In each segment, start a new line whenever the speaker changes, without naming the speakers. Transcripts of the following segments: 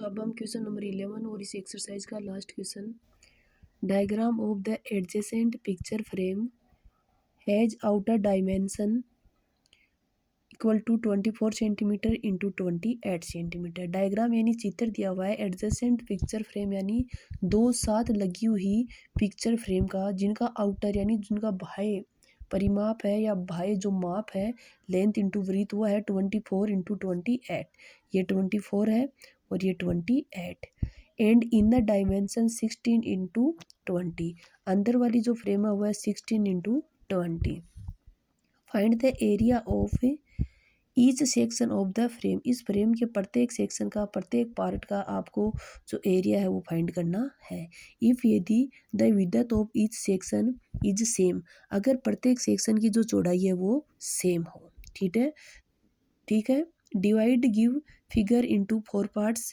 अब हम question number 11 और इस एक्सरसाइज का last question. Diagram of the adjacent picture frame has outer dimension equal to 24 centimetre into 28 centimetre. Diagram यानी चित्र दिया हुआ है एडजेसेंट पिक्चर फ्रेम यानी दो साथ लगी हुई पिक्चर फ्रेम का, जिनका आउटर यानी जिनका बाह्य परिमाप है या बाह्य जो माप है लेंथ इंटू ब्रीथ वो है 24 इंटू 28। ये 24 है और ये 28 and in the dimension 16 into 20। अंदर वाली जो फ्रेम है वो है 16 into 20। Find the area of each section of the frame. इस फ्रेम के प्रत्येक सेक्शन का प्रत्येक पार्ट का आपको जो एरिया है वो फाइंड करना है। इफ यदि the width of each section is same, अगर प्रत्येक सेक्शन की जो चौड़ाई है वो सेम हो। ठीक है। Divide give figure into 4 parts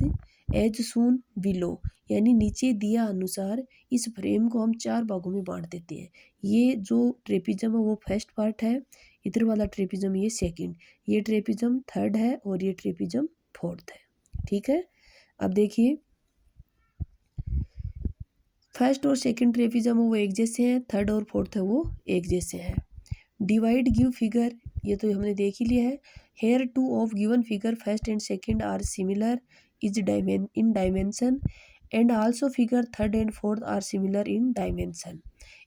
as shown below, यानी नीचे दिया अनुसार इस फ्रेम को हम 4 भागों में बांट देते हैं। ये जो ट्रेपिज्म है वो फर्स्ट पार्ट है, इधर वाला ट्रेपिज्म ये सेकंड, ये ट्रेपिज्म थर्ड है और ये ट्रेपिज्म फोर्थ है। ठीक है। अब देखिए फर्स्ट और सेकंड ट्रेपिज्म वो एक जैसे हैं, थर्ड और फोर्थ है वो एक जैसे हैं। डिवाइड गिव फिगर ये तो हमने देख ही लिया है। Here two of given figure first and second are similar is in dimension and also figure third and fourth are similar in dimension.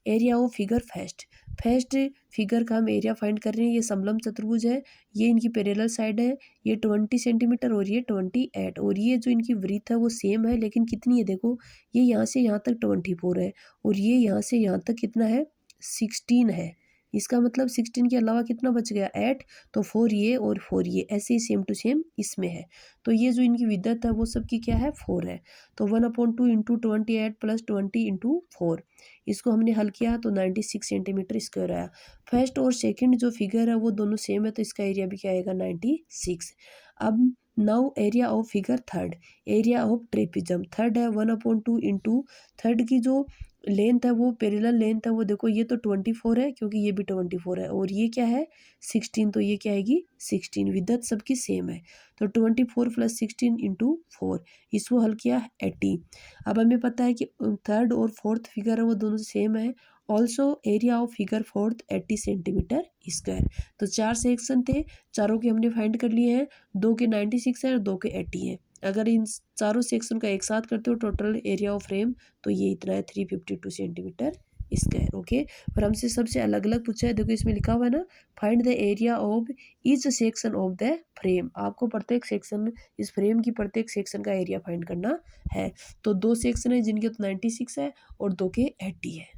Area of figure first figure का हम area find कर रहे हैं। ये समलंब चतुर्भुज है, ये इनकी पैरेलल साइड है, ये 20 सेंटीमीटर और ये 28 और ये जो इनकी वृत्त है वो सेम है, लेकिन कितनी है देखो, ये यहाँ से यहाँ तक 24 है और ये यहाँ से यहाँ तक कितना है 16 है। इसका मतलब 16 के अलावा कितना बच गया 8, तो 4 ये और 4 ये ऐसे ही सेम टू सेम इसमें है। तो ये जो इनकी विद्युत है वो सबकी क्या है 4 है। तो 1/2 इंटू 28 प्लस 20 इंटू 4, इसको हमने हल किया तो 96 सेंटीमीटर स्क्वायर आया। फर्स्ट और सेकंड जो फिगर है वो दोनों सेम है तो इसका एरिया भी क्या आएगा 96। अब now area of figure third, area of trapezium third है 1/2 इंटू थर्ड की जो लेंथ है वो पैरेलल लेंथ है वो देखो, ये तो 24 है क्योंकि ये भी 24 है और ये क्या है 16, तो ये क्या आएगी 16। विद्युत सबकी सेम है तो 24 प्लस 16 इंटू 4, इसको हल किया 80। अब हमें पता है कि थर्ड और फोर्थ फिगर है वो दोनों सेम है। Also area of figure fourth 80 centimetre square. तो 4 सेक्शन थे, चारों के हमने फाइंड कर लिए हैं, 2 के 96 है और 2 के 80 है। अगर इन चारों सेक्शन का एक साथ करते हो टोटल एरिया ऑफ फ्रेम तो ये इतना है 352 सेंटीमीटर स्क्वायर। ओके, पर हमसे सबसे अलग अलग पूछा है, देखो इसमें लिखा हुआ है ना find the area of each section of the frame. आपको प्रत्येक सेक्शन इस फ्रेम की प्रत्येक सेक्शन का एरिया फाइंड करना है। तो 2 सेक्शन है जिनके तो 96 है और 2 के 80 है।